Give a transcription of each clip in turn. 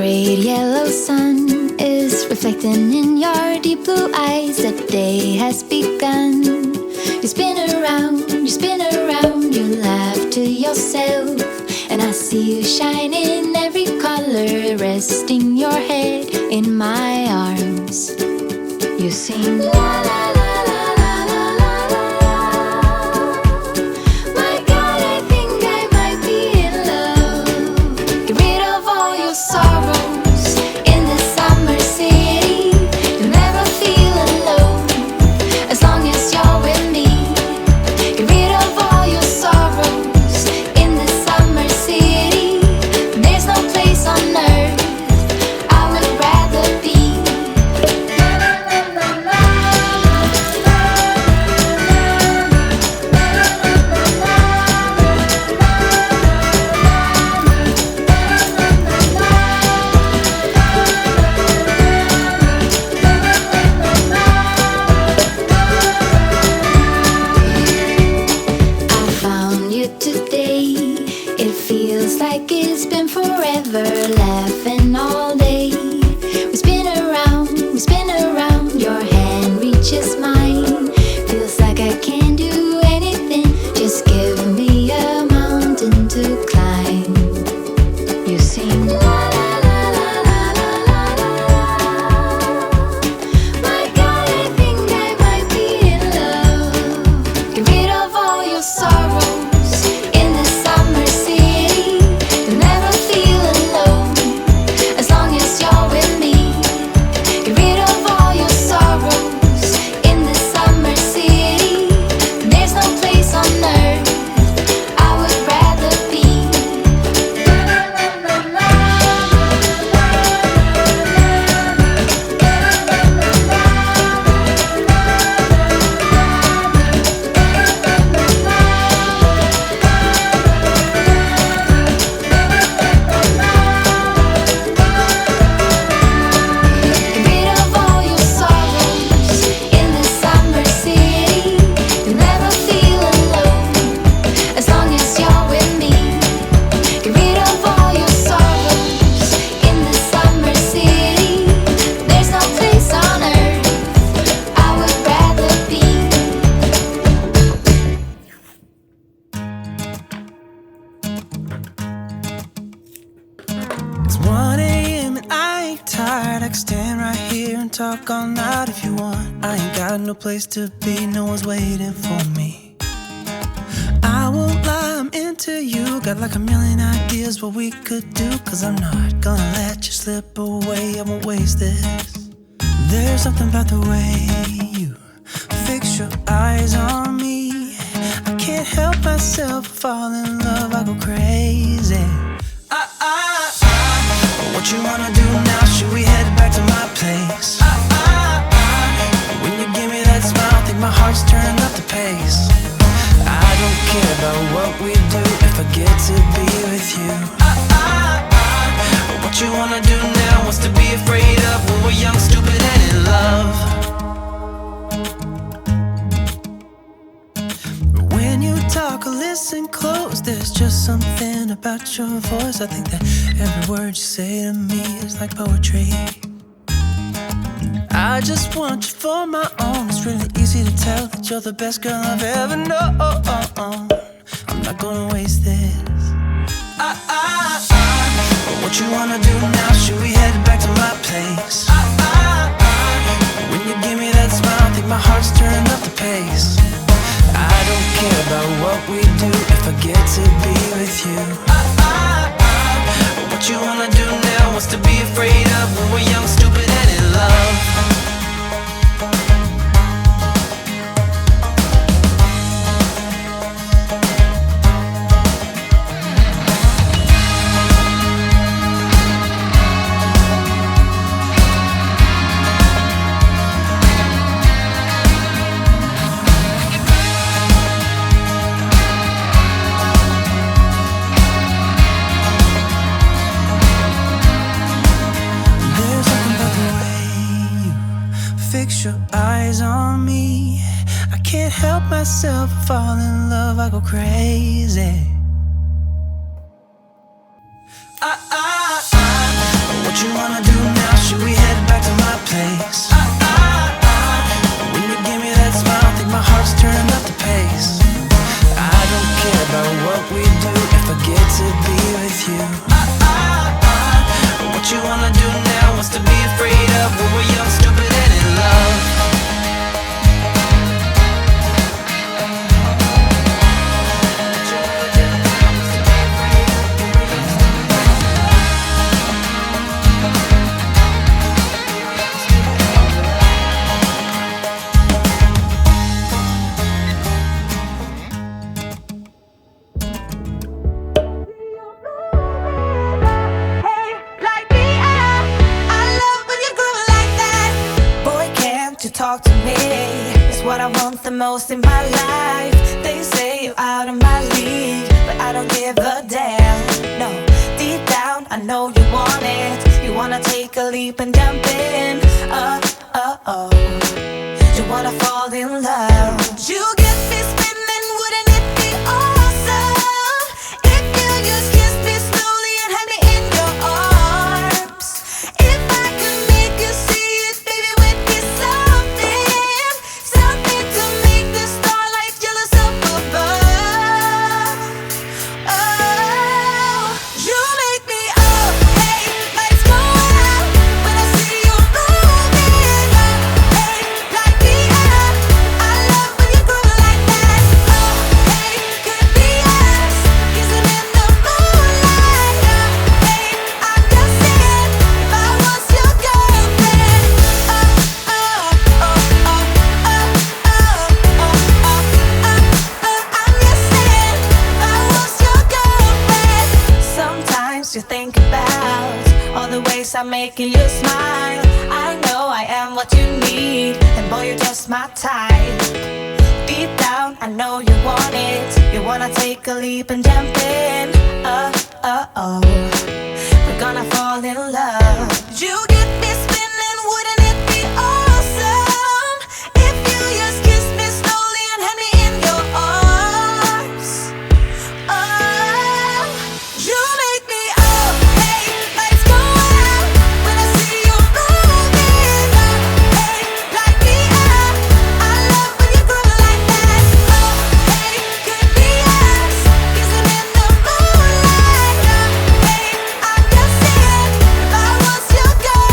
great yellow sun is reflecting in your deep blue eyes. The day has begun. You spin around, you laugh to yourself, and I see you shine in every color, resting your head in my arms. You sing la la la. Laughing all day. We spin around, your hand reaches mine. Feels like I can't do anything, just give me a mountain to climb. You sing la la la la la la la. My God, I think I might be in love. Get rid of all your sorrows in the summer city. You'll never feel alone as long as you're with me. Get rid of all your sorrows in the summer city. There's no place on earth I would rather be. Get rid of all your sorrows in the summer city. You'll never feel alone as long as you're with me. Get rid of all your sorrows in the summer city. There's no place on earth I would rather be. It's 1 a.m. and I ain't tired. I can stand right here and talk all night if you want. I ain't got no place to be, no one's waiting for me. I won't lie, I'm into you. Got like a million ideas what we could do. Cause I'm not gonna let you slip away, I won't waste this. There's something about the way you fix your eyes on me. I can't help myself, fall in love, I go crazy. What you wanna do now? Should we head back to my place? When you give me that smile, I think my heart's turning up the pace. I don't care about what we do if I get to be with you. What you wanna do now? What's to be afraid of when we're young, stupid, and in love? When you talk or listen close, there's just something about your voice. I think that every word you say to me is like poetry. I just want you for my own. It's really easy to tell that you're the best girl I've ever known. I'm not gonna waste this. What you wanna do now? Should we head back to my place? When you give me that smile, I think my heart's turning up the pace. I don't care about what we do if I get to be with you. What you wanna do now? What's to be afraid of when we're young, stupid, and in love? Fix your eyes on me. I can't help myself, fall in love, I go crazy. What you wanna do now? Should we head back to my place? When you give me that smile, I think my heart's turning up the pace. I don't care about what we do if I get to be with you. What you wanna do now? What's to be afraid of when we're young, stupid, and in love? Talk to me, it's what I want the most in my life. They say you're out of my league, but I don't give a damn. No, deep down I know you want it. You wanna take a leap and jump in. You wanna fall in love. You get me spinning, wouldn't it be awesome if you just kiss me slowly and had me in your arms? If I could make you see it, baby, we'd be something to make the starlight jealous up above. Oh, you make me up, hey, lights go out when I see you moving up, hey, light me up. I love when you groove like that. Oh, hey, could be us, kissing in the moonlight. Hey, I'm just saying, if I was your girlfriend. Sometimes you think about all the ways I'm making you smile. I know I am what you need, and boy, you're just my type. Deep down, I know you want it. You wanna take a leap and jump in. We're gonna fall in love. You get me spinning, wouldn't it be awesome if you just kiss me slowly and had me in your arms? Oh, you make me up, hey, lights go out when I see you moving up, hey, light me up. I love when you groove like that. Oh, hey, could be us, kissing in the moonlight. Hey, I'm just saying, if I was your girl.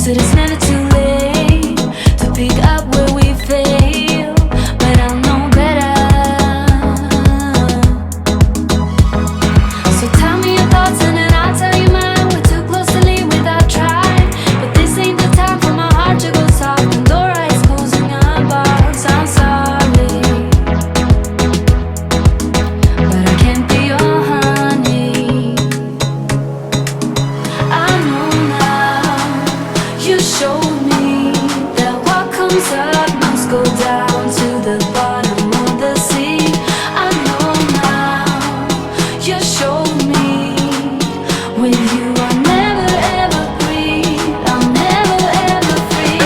said it's never too late to pick up where we fail, but I know better. So tell me your thoughts and then I'll tell you mine. We're too close to leave without trying, but this ain't the time for my heart to go soft. Pandora is closing our box. I'm sorry, but I can't be your honey. I know now you showed me that what comes up must go down to the bottom of the sea. I know now you showed me with you I'll never ever breathe, I'll never ever free.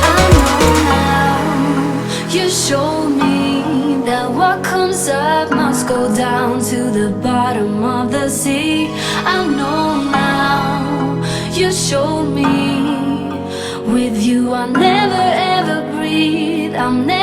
I know now you showed me that what comes up must go down to the bottom of the sea. I know now you showed me with you I'll never ever breathe, I'll never